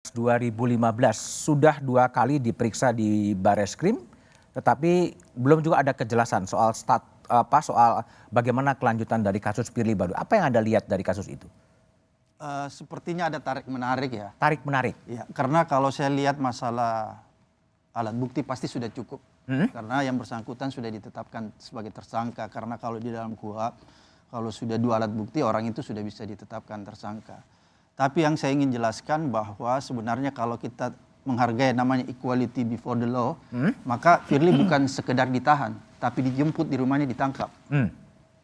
2015 sudah 2 kali diperiksa di Bareskrim, tetapi belum juga ada kejelasan soal soal bagaimana kelanjutan dari kasus Firly Bahuri. Apa yang Anda lihat dari kasus itu? Sepertinya ada tarik menarik ya. Tarik menarik. Ya, karena kalau saya lihat masalah alat bukti pasti sudah cukup. Karena yang bersangkutan sudah ditetapkan sebagai tersangka. Karena kalau di dalam KUHP, kalau sudah 2 alat bukti orang itu sudah bisa ditetapkan tersangka. Tapi yang saya ingin jelaskan bahwa sebenarnya kalau kita menghargai namanya equality before the law, maka Firly bukan sekedar ditahan, tapi dijemput di rumahnya ditangkap.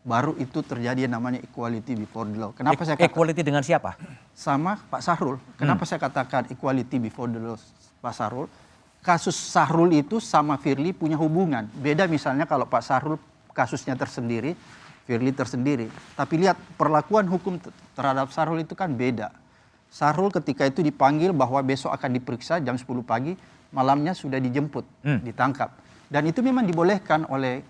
Baru itu terjadi yang namanya equality before the law. Kenapa saya katakan equality dengan siapa? Sama Pak Sahrul. Kenapa saya katakan equality before the law Pak Sahrul? Kasus Sahrul itu sama Firly punya hubungan. Beda misalnya kalau Pak Sahrul kasusnya tersendiri, Firly tersendiri. Tapi lihat perlakuan hukum terhadap Sahrul itu kan beda. Sahrul ketika itu dipanggil bahwa besok akan diperiksa jam 10 pagi, malamnya sudah dijemput, ditangkap. Dan itu memang dibolehkan oleh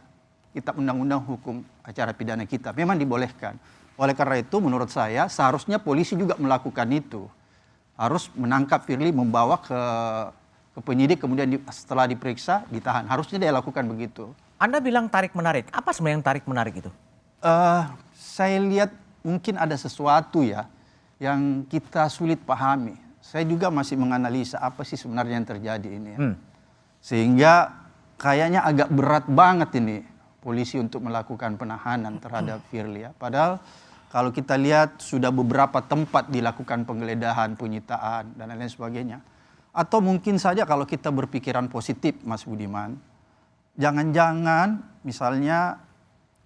Kitab Undang-Undang Hukum Acara Pidana kita. Memang dibolehkan. Oleh karena itu menurut saya seharusnya polisi juga melakukan itu. Harus menangkap Firly, membawa ke penyidik, kemudian setelah diperiksa ditahan. Harusnya dia lakukan begitu. Anda bilang tarik menarik. Apa sebenarnya yang tarik menarik itu? Saya lihat mungkin ada sesuatu ya yang kita sulit pahami. Saya juga masih menganalisa apa sih sebenarnya yang terjadi ini ya. Sehingga kayaknya agak berat banget ini polisi untuk melakukan penahanan terhadap Firly ya. Padahal kalau kita lihat sudah beberapa tempat dilakukan penggeledahan, penyitaan dan lain-lain sebagainya. Atau mungkin saja kalau kita berpikiran positif Mas Budiman, jangan-jangan misalnya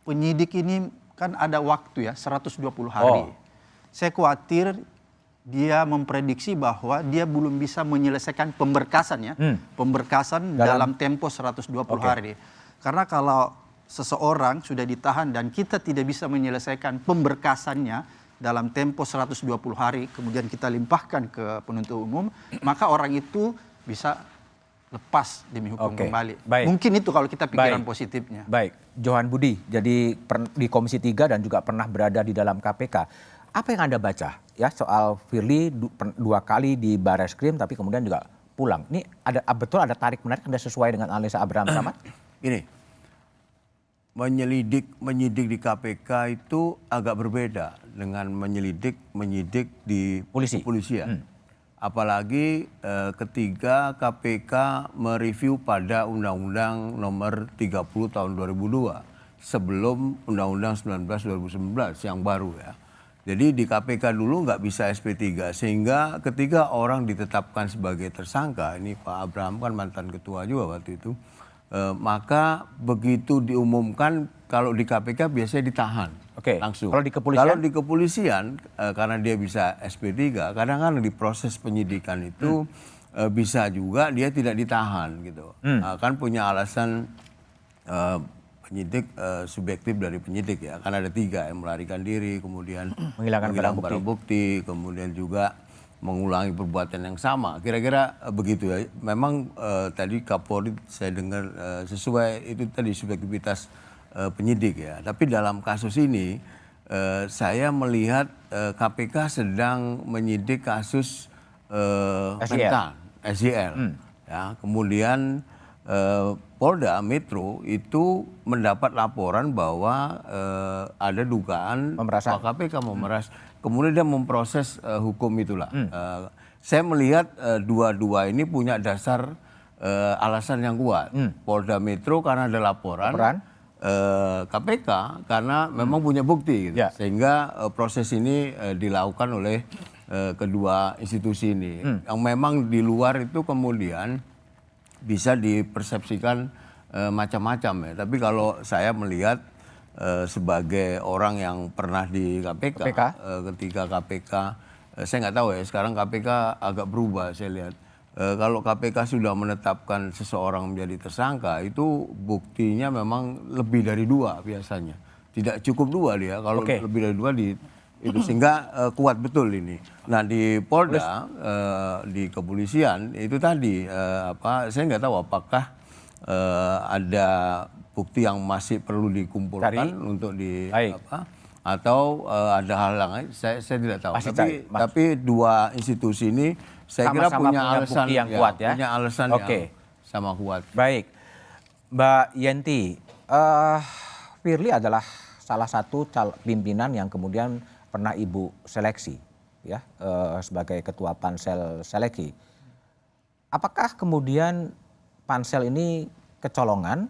penyidik ini kan ada waktu ya 120 hari. Saya khawatir dia memprediksi bahwa dia belum bisa menyelesaikan pemberkasan ya. Pemberkasan dalam tempo 120 hari. Karena kalau seseorang sudah ditahan dan kita tidak bisa menyelesaikan pemberkasannya dalam tempo 120 hari, kemudian kita limpahkan ke penuntut umum, maka orang itu bisa lepas demi hukum kembali. Baik. Mungkin itu kalau kita pikiran positifnya. Baik, Johan Budi, jadi di Komisi 3 dan juga pernah berada di dalam KPK. Apa yang Anda baca ya soal Firly 2 kali di Bareskrim tapi kemudian juga pulang? Ini betul ada tarik menarik, Anda sesuai dengan analisa Abraham Samad? Ini menyidik di KPK itu agak berbeda dengan menyidik di kepolisian. Apalagi ketika KPK mereview pada Undang-Undang Nomor 30 Tahun 2002 sebelum Undang-Undang 19 2019 yang baru ya. Jadi di KPK dulu nggak bisa SP3 sehingga ketika orang ditetapkan sebagai tersangka, ini Pak Abraham kan mantan ketua juga waktu itu, maka begitu diumumkan kalau di KPK biasanya ditahan langsung. Kalau di kepolisian? Karena dia bisa SP3, kadang-kadang di proses penyidikan itu bisa juga dia tidak ditahan gitu. Kan punya alasan penyidik subjektif dari penyidik ya, kan ada 3 yang melarikan diri, kemudian menghilangkan barang bukti, kemudian juga mengulangi perbuatan yang sama. Kira-kira begitu ya. Memang tadi Kapolri saya dengar sesuai itu tadi subjektivitas penyidik ya. Tapi dalam kasus ini saya melihat KPK sedang menyidik kasus SJL. Ya, kemudian Polda Metro itu mendapat laporan bahwa ada dugaan pemerasan. KPK memeras. Kemudian dia memproses hukum itulah. Saya melihat dua-dua ini punya dasar alasan yang kuat. Polda Metro karena ada laporan. KPK karena memang punya bukti. Gitu. Sehingga proses ini dilakukan oleh kedua institusi ini. Yang memang di luar itu kemudian bisa dipersepsikan macam-macam ya. Tapi kalau saya melihat sebagai orang yang pernah di KPK. Ketika KPK, saya nggak tahu ya, sekarang KPK agak berubah saya lihat. Kalau KPK sudah menetapkan seseorang menjadi tersangka, itu buktinya memang lebih dari 2 biasanya. Tidak cukup 2 dia, kalau lebih dari 2 itu sehingga kuat betul ini. Nah di Polda, di kepolisian itu tadi saya nggak tahu apakah ada bukti yang masih perlu dikumpulkan untuk atau ada hal lain, saya tidak tahu. Tapi 2 institusi ini saya kira sama-sama punya alasan bukti yang kuat ya. Punya alasan Oke. yang sama kuat. Baik, Mbak Yenti, Firly adalah salah satu pimpinan yang kemudian pernah Ibu seleksi ya sebagai ketua pansel seleksi. Apakah kemudian pansel ini kecolongan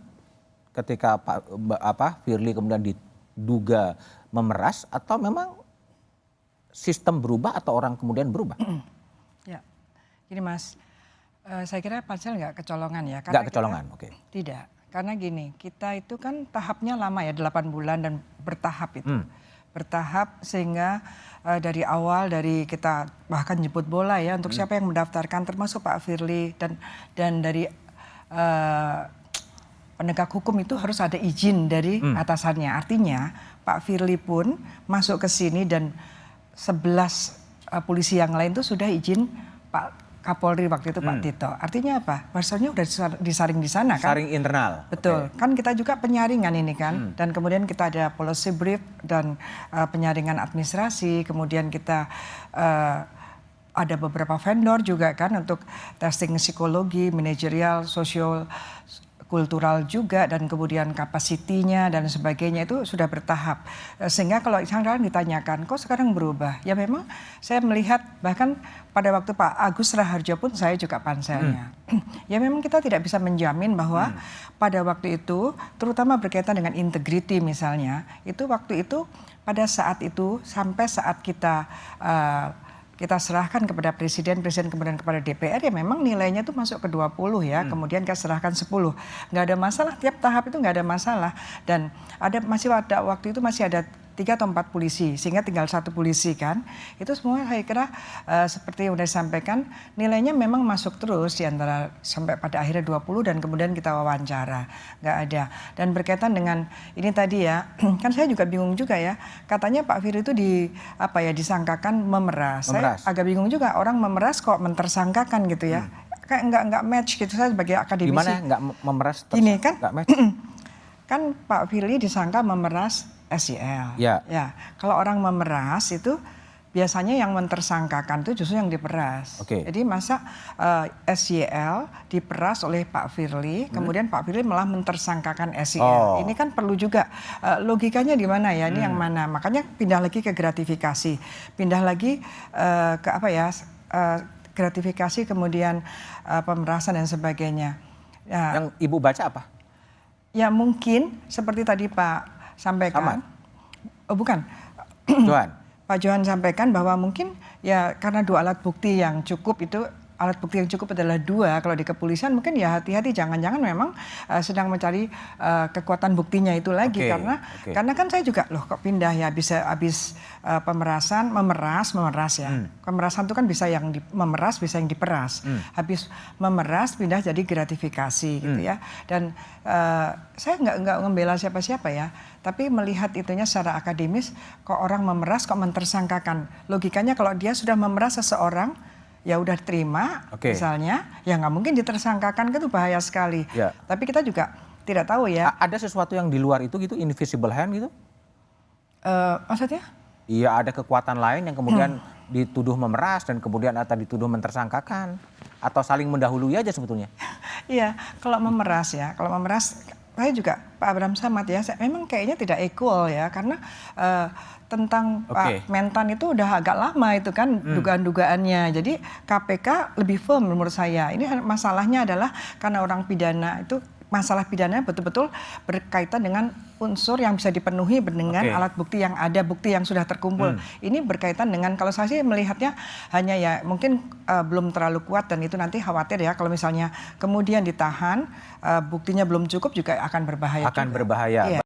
ketika Firly kemudian diduga memeras atau memang sistem berubah atau orang kemudian berubah? Ya, gini Mas, saya kira pansel nggak kecolongan ya. Nggak kecolongan, oke. Tidak, karena gini, kita itu kan tahapnya lama ya, 8 bulan dan bertahap itu. Bertahap sehingga dari awal, dari kita bahkan jemput bola ya untuk siapa yang mendaftarkan termasuk Pak Firly dan dari penegak hukum itu harus ada izin dari atasannya. Artinya Pak Firly pun masuk ke sini dan 11 polisi yang lain itu sudah izin Pak Kapolri waktu itu Pak Tito. Artinya apa? Pasalnya udah disaring di sana kan? Saring internal. Betul. Kan kita juga penyaringan ini kan. Dan kemudian kita ada policy brief dan penyaringan administrasi. Kemudian kita ada beberapa vendor juga kan untuk testing psikologi, manajerial, sosial, kultural juga, dan kemudian kapasitinya dan sebagainya itu sudah bertahap. Sehingga kalau sekarang ditanyakan, kok sekarang berubah? Ya memang saya melihat bahkan pada waktu Pak Agus Raharjo pun saya juga panselnya. Ya memang kita tidak bisa menjamin bahwa pada waktu itu, terutama berkaitan dengan integrity misalnya, itu waktu itu pada saat itu sampai saat kita serahkan kepada presiden kemudian kepada DPR ya memang nilainya itu masuk ke 20 ya, kemudian kita serahkan 10. Nggak ada masalah, tiap tahap itu nggak ada masalah. Dan masih ada waktu itu masih ada 3 atau 4 polisi, sehingga tinggal 1 polisi kan. Itu semua saya kira seperti yang sudah disampaikan, nilainya memang masuk terus di antara sampai pada akhirnya 20 dan kemudian kita wawancara. Nggak ada. Dan berkaitan dengan ini tadi ya, kan saya juga bingung juga ya. Katanya Pak Firly itu disangkakan memeras. Saya agak bingung juga, orang memeras kok mentersangkakan gitu ya. Kayak nggak match gitu, saya sebagai akademisi. Gimana nggak memeras? Ini kan, nggak match? kan Pak Firly disangka memeras SYL. Ya. Ya, kalau orang memeras itu biasanya yang mentersangkakan itu justru yang diperas. Oke. Jadi masa SYL diperas oleh Pak Firly, kemudian Pak Firly malah mentersangkakan SYL. Ini kan perlu juga logikanya di mana ya? Ini yang mana? Makanya pindah lagi ke gratifikasi, pindah lagi ke gratifikasi kemudian pemerasan dan sebagainya. Ya, Yang Ibu baca apa? ya mungkin seperti tadi Pak sampaikan. Oh bukan. Johan. Pak Johan sampaikan bahwa mungkin ya karena 2 alat bukti yang cukup itu, alat bukti yang cukup adalah 2, kalau di kepolisian mungkin ya hati-hati, jangan-jangan memang sedang mencari kekuatan buktinya itu lagi. Karena kan saya juga loh kok pindah ya, habis pemerasan, memeras ya. Pemerasan itu kan bisa yang memeras, bisa yang diperas. Habis memeras pindah jadi gratifikasi gitu ya. Dan saya nggak membela siapa-siapa ya, tapi melihat itunya secara akademis, kok orang memeras kok mentersangkakan. Logikanya kalau dia sudah memeras seseorang, ya udah terima misalnya, ya nggak mungkin ditersangkakan, itu bahaya sekali. Ya. Tapi kita juga tidak tahu ya. Ada sesuatu yang di luar itu gitu, invisible hand gitu? Maksudnya? Iya, ada kekuatan lain yang kemudian dituduh memeras dan kemudian atau dituduh mentersangkakan, atau saling mendahului aja sebetulnya. Iya, kalau memeras saya juga Pak Abraham Samad ya, memang kayaknya tidak equal ya, karena tentang Pak Mentan itu udah agak lama itu kan dugaan-dugaannya. Jadi KPK lebih firm menurut saya. Ini masalahnya adalah karena orang pidana itu, masalah pidana betul-betul berkaitan dengan unsur yang bisa dipenuhi dengan alat bukti yang ada, bukti yang sudah terkumpul. Ini berkaitan dengan, kalau saya sih melihatnya hanya ya mungkin belum terlalu kuat, dan itu nanti khawatir ya kalau misalnya kemudian ditahan, buktinya belum cukup juga akan berbahaya. Akan berbahaya. Iya.